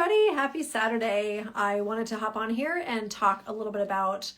everybody. Happy Saturday. I wanted to hop on here and talk a little bit about,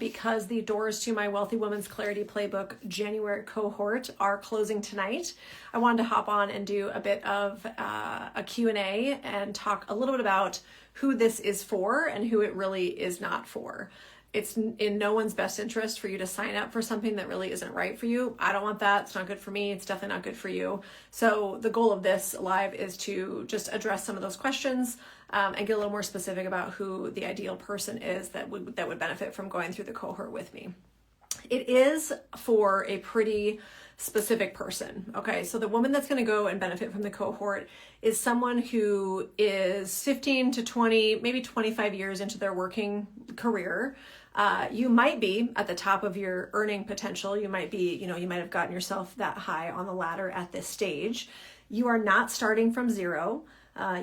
because the doors to my Wealthy Woman's Clarity Playbook January cohort are closing tonight, I wanted to hop on and do a bit of a Q&A and talk a little bit about who this is for and who it really is not for. It's in no one's best interest for you to sign up for something that really isn't right for you. I don't want that. It's not good for me. It's definitely not good for you. So the goal of this live is to just address some of those questions and get a little more specific about who the ideal person is that would benefit from going through the cohort with me. It is for a pretty specific person. Okay, so the woman that's going to go and benefit from the cohort is someone who is 15 to 20, maybe 25 years into their working career. You might be at the top of your earning potential. You might be, you might have gotten yourself that high on the ladder at this stage. You are not starting from zero.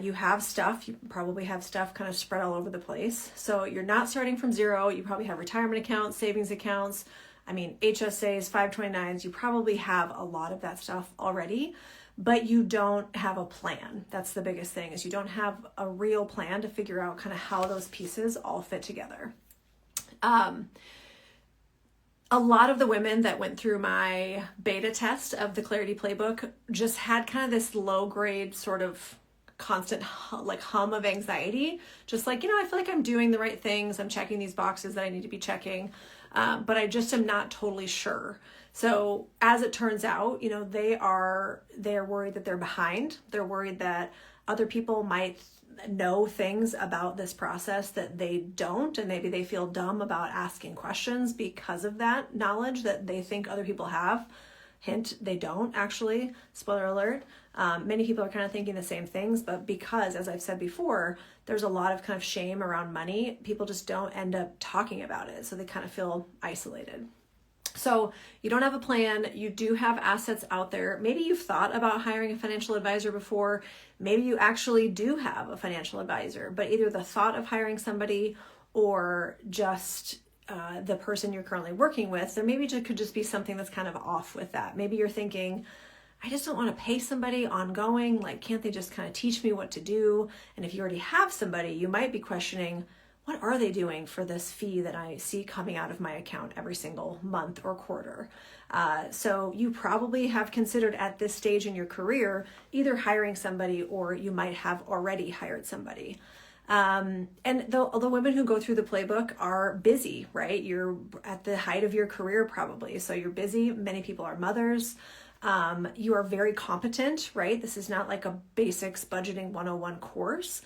You have stuff, you probably have stuff kind of spread all over the place. So you're not starting from zero. You probably have retirement accounts, savings accounts, HSAs, 529s, you probably have a lot of that stuff already, but you don't have a plan. That's the biggest thing, is you don't have a real plan to figure out kind of how those pieces all fit together. A lot of the women that went through my beta test of the Clarity Playbook just had kind of this low grade sort of constant hum of anxiety. Just like, I feel like I'm doing the right things. I'm checking these boxes that I need to be checking. But I just am not totally sure. So as it turns out, they are worried that they're behind. They're worried that other people might know things about this process that they don't, and maybe they feel dumb about asking questions because of that knowledge that they think other people have. Hint, they don't actually. Spoiler alert. Many people are kind of thinking the same things, but because, as I've said before, there's a lot of kind of shame around money, people just don't end up talking about it. So they kind of feel isolated. So you don't have a plan. You do have assets out there. Maybe you've thought about hiring a financial advisor before. Maybe you actually do have a financial advisor, but either the thought of hiring somebody or just the person you're currently working with, there maybe could just be something that's kind of off with that. Maybe you're thinking, I just don't want to pay somebody ongoing. Like, can't they just kind of teach me what to do? And if you already have somebody, you might be questioning, what are they doing for this fee that I see coming out of my account every single month or quarter? So you probably have considered at this stage in your career, either hiring somebody or you might have already hired somebody. And the women who go through the playbook are busy, right? You're at the height of your career probably. So you're busy. Many people are mothers. You are very competent, right? This is not like a basics budgeting 101 course.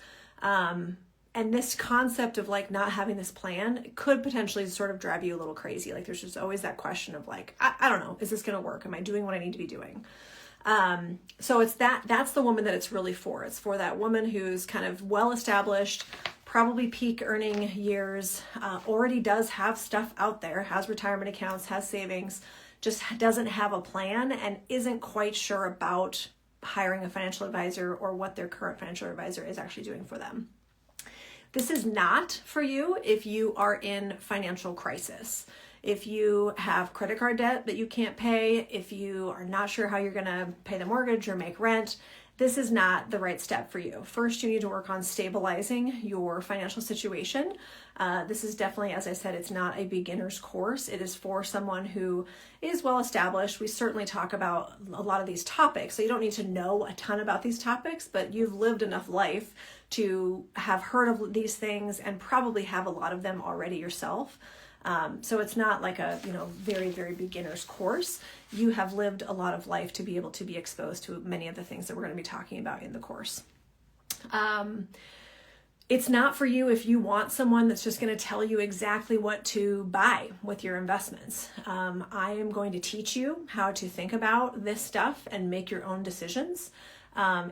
And this concept of like not having this plan could potentially sort of drive you a little crazy. Like there's just always that question of like, I don't know, is this going to work? Am I doing what I need to be doing? So it's that's the woman that it's really for. It's for that woman who's kind of well-established, probably peak earning years, already does have stuff out there, has retirement accounts, has savings, just doesn't have a plan and isn't quite sure about hiring a financial advisor or what their current financial advisor is actually doing for them. This is not for you if you are in financial crisis. If you have credit card debt that you can't pay, if you are not sure how you're going to pay the mortgage or make rent, this is not the right step for you. First, you need to work on stabilizing your financial situation. This is definitely, as I said, it's not a beginner's course. It is for someone who is well established. We certainly talk about a lot of these topics, so you don't need to know a ton about these topics, but you've lived enough life to have heard of these things and probably have a lot of them already yourself. So it's not like a, very, very beginner's course. You have lived a lot of life to be able to be exposed to many of the things that we're going to be talking about in the course. It's not for you if you want someone that's just going to tell you exactly what to buy with your investments. I am going to teach you how to think about this stuff and make your own decisions.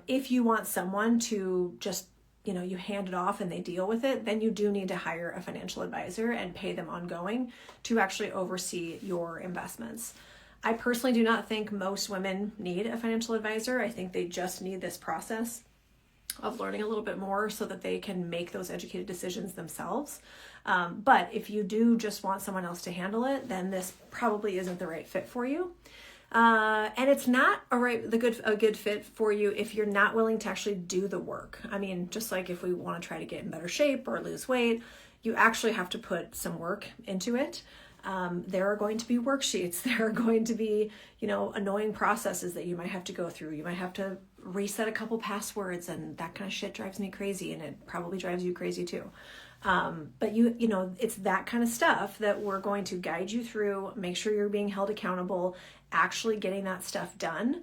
If you want someone to just you hand it off and they deal with it, then you do need to hire a financial advisor and pay them ongoing to actually oversee your investments. I personally do not think most women need a financial advisor. I think they just need this process of learning a little bit more so that they can make those educated decisions themselves. But if you do just want someone else to handle it, then this probably isn't the right fit for you. And it's not a good fit for you if you're not willing to actually do the work. I mean, just like if we want to try to get in better shape or lose weight, you actually have to put some work into it. There are going to be worksheets. There are going to be, annoying processes that you might have to go through. You might have to reset a couple passwords, and that kind of shit drives me crazy, and it probably drives you crazy too. But it's that kind of stuff that we're going to guide you through, make sure you're being held accountable, actually getting that stuff done,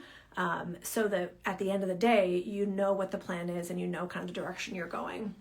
so that at the end of the day, you know what the plan is and you know kind of the direction you're going.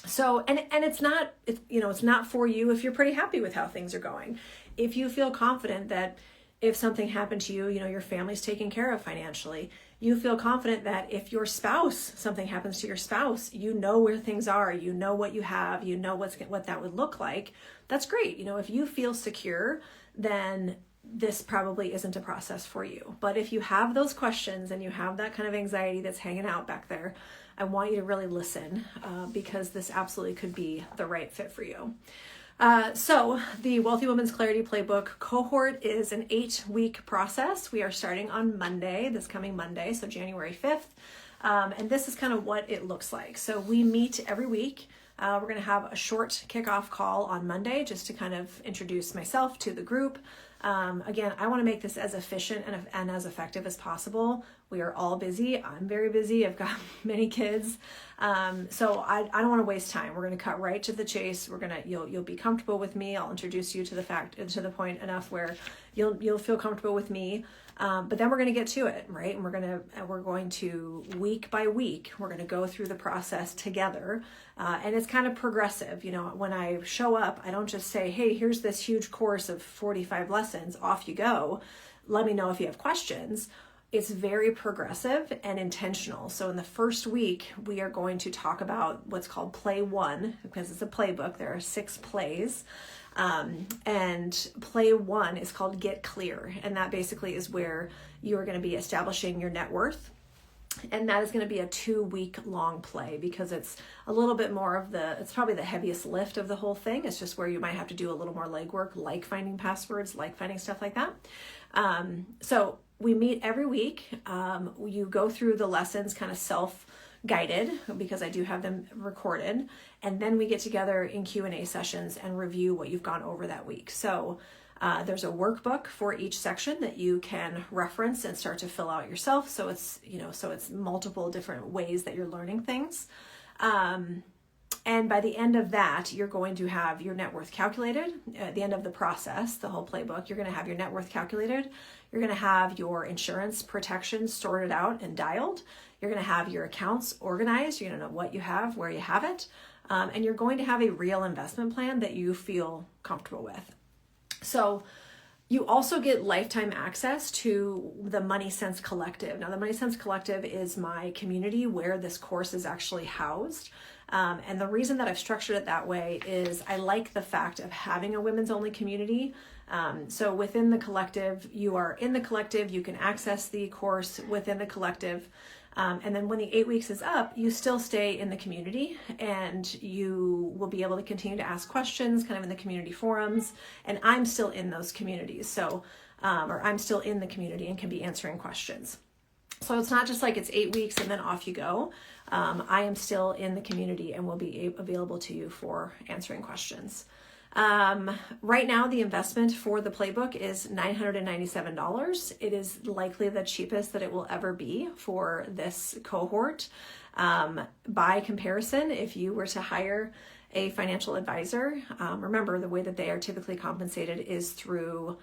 So, and it's not for you if you're pretty happy with how things are going. If you feel confident that if something happened to you, your family's taken care of financially, you feel confident that if something happens to your spouse, you know where things are, you know what you have, you know what that would look like. That's great. If you feel secure, then this probably isn't a process for you. But if you have those questions and you have that kind of anxiety that's hanging out back there, I want you to really listen, because this absolutely could be the right fit for you. So the Wealthy Woman's Clarity Playbook Cohort is an 8-week process. We are starting on Monday, this coming Monday, so January 5th. And this is kind of what it looks like. So we meet every week. We're going to have a short kickoff call on Monday just to kind of introduce myself to the group. Again, I want to make this as efficient and as effective as possible. We are all busy. I'm very busy. I've got many kids. So I don't want to waste time. We're going to cut right to the chase. You'll be comfortable with me. I'll introduce you to the point enough where you'll feel comfortable with me. But then we're going to get to it, right? And we're going to week by week, we're going to go through the process together. And it's kind of progressive. When I show up, I don't just say, hey, here's this huge course of 45 lessons, off you go. Let me know if you have questions. It's very progressive and intentional. So in the first week, we are going to talk about what's called Play 1, because it's a playbook. There are 6 plays. And Play 1 is called Get Clear. And that basically is where you are going to be establishing your net worth. And that is going to be a 2-week long play, because it's a little bit more it's probably the heaviest lift of the whole thing. It's just where you might have to do a little more legwork, like finding passwords, like finding stuff like that. So we meet every week. You go through the lessons kind of self-guided, because I do have them recorded. And then we get together in Q&A sessions and review what you've gone over that week. So there's a workbook for each section that you can reference and start to fill out yourself. So it's multiple different ways that you're learning things. And by the end of that, you're going to have your net worth calculated. At the end of the process, the whole playbook, you're going to have your net worth calculated. You're going to have your insurance protection sorted out and dialed. You're going to have your accounts organized. You're going to know what you have, where you have it. And you're going to have a real investment plan that you feel comfortable with. So you also get lifetime access to the Money Sense Collective. Now, the Money Sense Collective is my community where this course is actually housed. And the reason that I've structured it that way is I like the fact of having a women's only community. So within the collective, you are in the collective, you can access the course within the collective. And then when the 8 weeks is up, you still stay in the community, and you will be able to continue to ask questions kind of in the community forums. And I'm still in those communities. So, or I'm still in the community and can be answering questions. So it's not just like it's 8 weeks and then off you go. I am still in the community and will be available to you for answering questions. Right now, the investment for the playbook is $997. It is likely the cheapest that it will ever be for this cohort. By comparison, if you were to hire a financial advisor, remember the way that they are typically compensated is through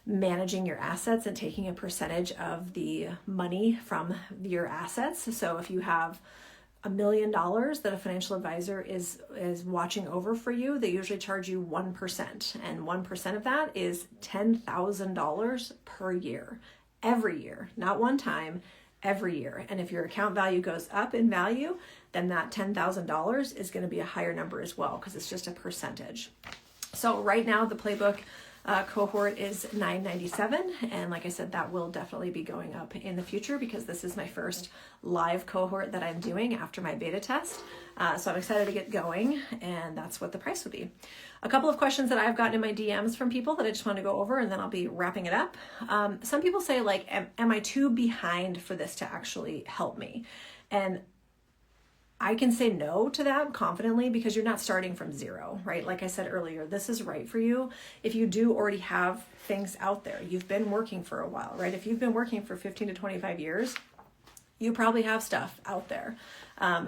managing your assets and taking a percentage of the money from your assets. So if you have $1 million that a financial advisor is watching over for you, they usually charge you 1%. And 1% of that is $10,000 per year, every year, not one time, every year. And if your account value goes up in value, then that $10,000 is going to be a higher number as well, because it's just a percentage. So right now the playbook Cohort is $9.97, and like I said, that will definitely be going up in the future because this is my first live cohort that I'm doing after my beta test. So I'm excited to get going, and that's what the price will be. A couple of questions that I've gotten in my DMs from people that I just want to go over, and then I'll be wrapping it up. Some people say, like, am I too behind for this to actually help me? And I can say no to that confidently because you're not starting from zero, right? Like I said earlier, this is right for you. If you do already have things out there, you've been working for a while, right? If you've been working for 15 to 25 years, you probably have stuff out there.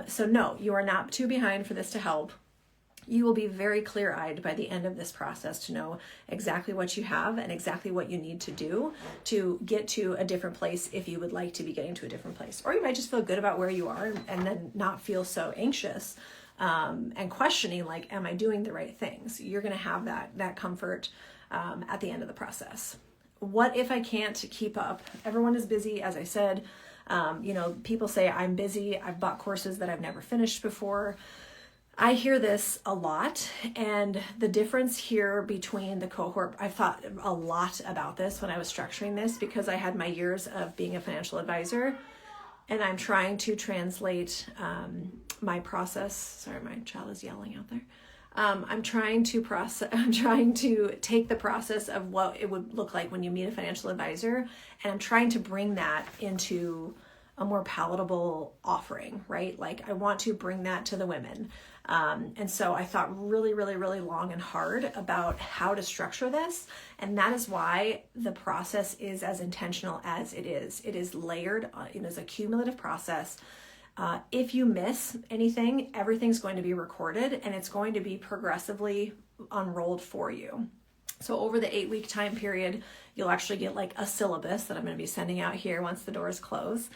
So no, you are not too behind for this to help. You will be very clear-eyed by the end of this process to know exactly what you have and exactly what you need to do to get to a different place if you would like to be getting to a different place. Or you might just feel good about where you are and then not feel so anxious and questioning, like, am I doing the right things? You're going to have that comfort at the end of the process. What if I can't keep up? Everyone is busy, as I said. People say I'm busy. I've bought courses that I've never finished before. I hear this a lot, and the difference here between the cohort, I thought a lot about this when I was structuring this because I had my years of being a financial advisor, and I'm trying to translate my process. Sorry, my child is yelling out there. I'm trying to take the process of what it would look like when you meet a financial advisor, and I'm trying to bring that into a more palatable offering, right? Like, I want to bring that to the women. And so I thought really, really, really long and hard about how to structure this. And that is why the process is as intentional as it is. It is layered. It is a cumulative process. If you miss anything, everything's going to be recorded and it's going to be progressively unrolled for you. So over the 8-week time period, you'll actually get like a syllabus that I'm going to be sending out here once the doors close.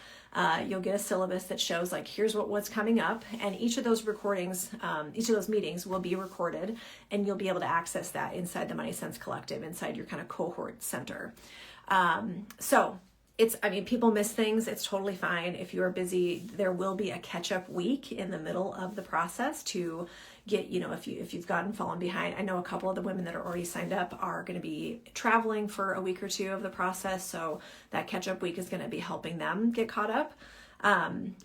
You'll get a syllabus that shows, like, here's what's coming up, and each of those recordings, each of those meetings will be recorded, and you'll be able to access that inside the Money Sense Collective, inside your kind of cohort center. So people miss things. It's totally fine. If you are busy, there will be a catch-up week in the middle of the process to get, if you've fallen behind. I know a couple of the women that are already signed up are going to be traveling for a week or two of the process. So that catch-up week is going to be helping them get caught up.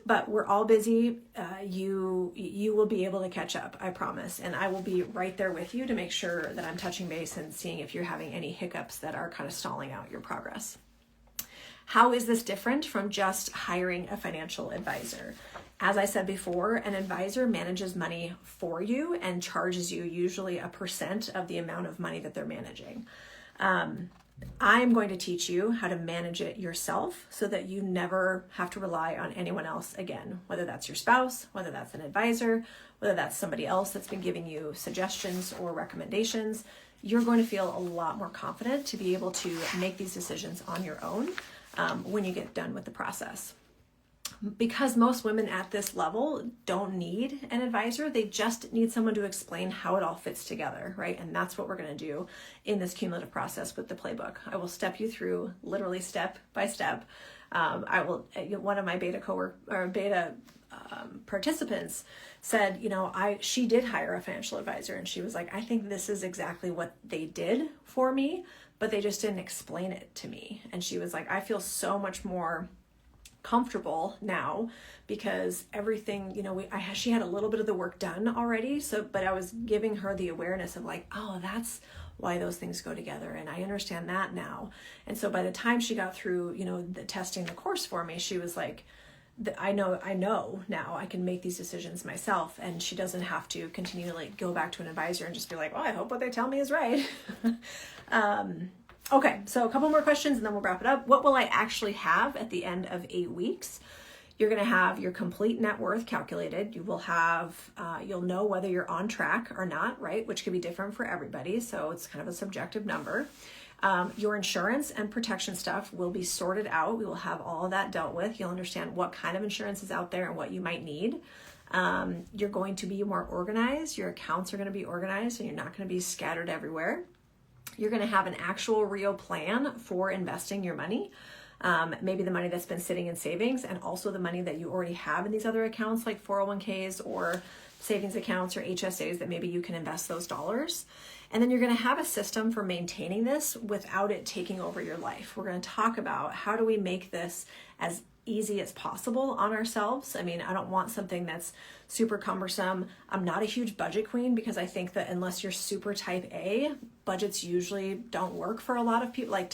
But we're all busy. You will be able to catch up, I promise. And I will be right there with you to make sure that I'm touching base and seeing if you're having any hiccups that are kind of stalling out your progress. How is this different from just hiring a financial advisor? As I said before, an advisor manages money for you and charges you usually a % of the amount of money that they're managing. I'm going to teach you how to manage it yourself so that you never have to rely on anyone else again, whether that's your spouse, whether that's an advisor, whether that's somebody else that's been giving you suggestions or recommendations. You're going to feel a lot more confident to be able to make these decisions on your own when you get done with the process. Because most women at this level don't need an advisor, they just need someone to explain how it all fits together, right? And that's what we're going to do in this cumulative process with the playbook. I will step you through literally step by step. One of my beta participants said, she did hire a financial advisor, and she was like, I think this is exactly what they did for me, but they just didn't explain it to me. And she was like, I feel so much more comfortable now because everything, she had a little bit of the work done already. But I was giving her the awareness of like, oh, that's why those things go together. And I understand that now. And so by the time she got through, the testing the course for me, she was like, I know now I can make these decisions myself, and she doesn't have to continually go back to an advisor and just be like, oh, I hope what they tell me is right. Okay, so a couple more questions and then we'll wrap it up. What will I actually have at the end of 8 weeks? You're going to have your complete net worth calculated. You will have, you'll know whether you're on track or not, right? Which could be different for everybody. So it's kind of a subjective number. Your insurance and protection stuff will be sorted out. We will have all of that dealt with. You'll understand what kind of insurance is out there and what you might need. You're going to be more organized. Your accounts are going to be organized, and you're not going to be scattered everywhere. You're going to have an actual real plan for investing your money. maybe the money that's been sitting in savings, and also the money that you already have in these other accounts like 401ks or savings accounts or HSAs that maybe you can invest those dollars. And then you're going to have a system for maintaining this without it taking over your life. We're going to talk about how do we make this as easy as possible on ourselves. I mean, I don't want something that's super cumbersome. I'm not a huge budget queen because I think that unless you're super type A, budgets usually don't work for a lot of people. Like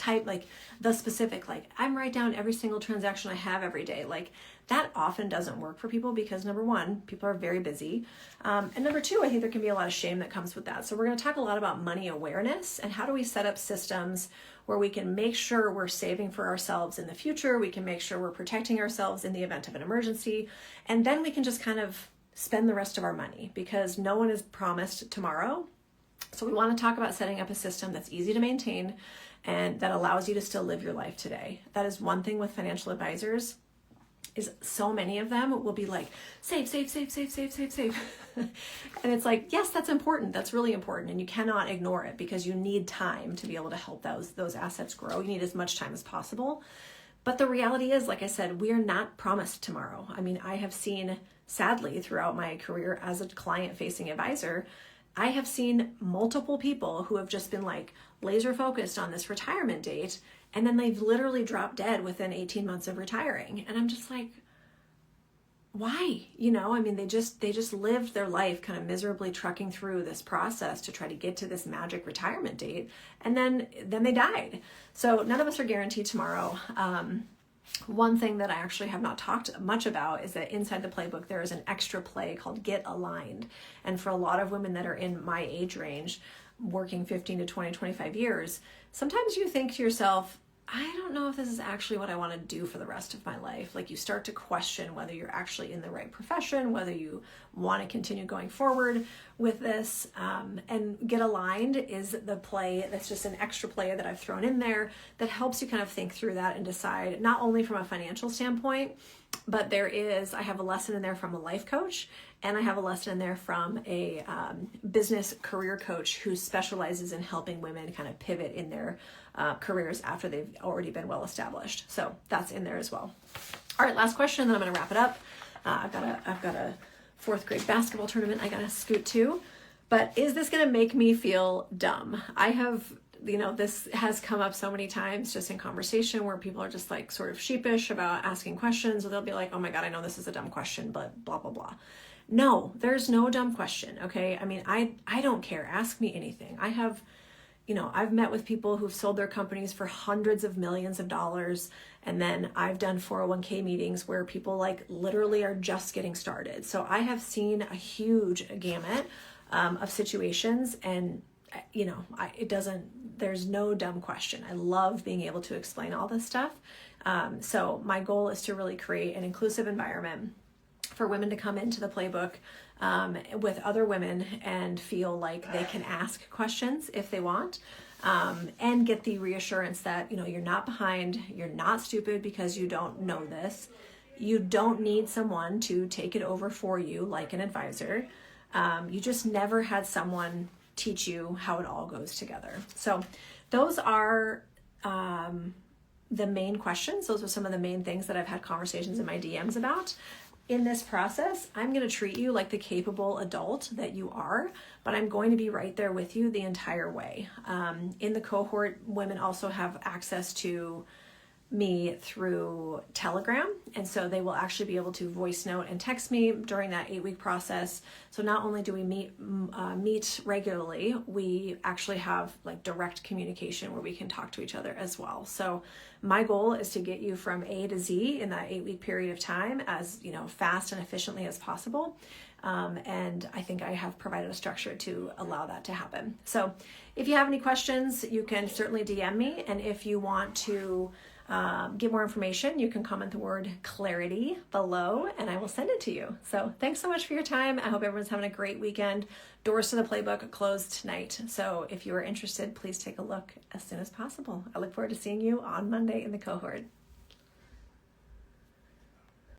the specific, like I'm write down every single transaction I have every day. Like that often doesn't work for people because number one, people are very busy. And number two, I think there can be a lot of shame that comes with that. So we're going to talk a lot about money awareness and how do we set up systems where we can make sure we're saving for ourselves in the future. We can make sure we're protecting ourselves in the event of an emergency. And then we can just kind of spend the rest of our money because no one is promised tomorrow. So we want to talk about setting up a system that's easy to maintain and that allows you to still live your life today. That is one thing with financial advisors is so many of them will be like, save. And it's like, yes, that's important. That's really important. And you cannot ignore it because you need time to be able to help those assets grow. You need as much time as possible. But the reality is, like I said, we are not promised tomorrow. I mean, I have seen, sadly, throughout my career as a client-facing advisor, I have seen multiple people who have just been like laser focused on this retirement date, and then they've literally dropped dead within 18 months of retiring. And I'm just like, why? You know, I mean, they just lived their life kind of miserably trucking through this process to try to get to this magic retirement date, and then they died. So none of us are guaranteed tomorrow. One thing that I actually have not talked much about is that inside the playbook, there is an extra play called Get Aligned. And for a lot of women that are in my age range, working 15 to 20, 25 years, sometimes you think to yourself, I don't know if this is actually what I want to do for the rest of my life. Like you start to question whether you're actually in the right profession, whether you want to continue going forward with this. And Get Aligned is the play that's just an extra play that I've thrown in there that helps you kind of think through that and decide not only from a financial standpoint, but I have a lesson in there from a life coach, and I have a lesson in there from a business career coach who specializes in helping women kind of pivot in their careers after they've already been well established. So that's in there as well. All right, last question, and then I'm going to wrap it up. I've got a fourth grade basketball tournament I got to scoot to. But is this going to make me feel dumb? I have, this has come up so many times just in conversation where people are just like sort of sheepish about asking questions, or they'll be like, oh my God, I know this is a dumb question, but blah, blah, blah. No, there's no dumb question. Okay. I mean, I don't care. Ask me anything. I've met with people who've sold their companies for hundreds of millions of dollars. And then I've done 401k meetings where people like literally are just getting started. So I have seen a huge gamut of situations, and there's no dumb question. I love being able to explain all this stuff. So my goal is to really create an inclusive environment for women to come into the playbook with other women and feel like they can ask questions if they want, and get the reassurance that, you're not behind, you're not stupid because you don't know this. You don't need someone to take it over for you like an advisor. You just never had someone teach you how it all goes together. So those are the main questions. Those are some of the main things that I've had conversations in my DMs about. In this process, I'm going to treat you like the capable adult that you are, but I'm going to be right there with you the entire way. In the cohort, women also have access to me through Telegram, and so they will actually be able to voice note and text me during that 8-week process. So not only do we meet regularly, we actually have like direct communication where we can talk to each other as well. So my goal is to get you from A to Z in that 8-week period of time as fast and efficiently as possible. And I think I have provided a structure to allow that to happen. So if you have any questions, you can certainly DM me. And if you want to get more information, you can comment the word clarity below and I will send it to you. So thanks so much for your time. I hope everyone's having a great weekend. Doors to the playbook closed tonight. So if you are interested, please take a look as soon as possible. I look forward to seeing you on Monday in the cohort.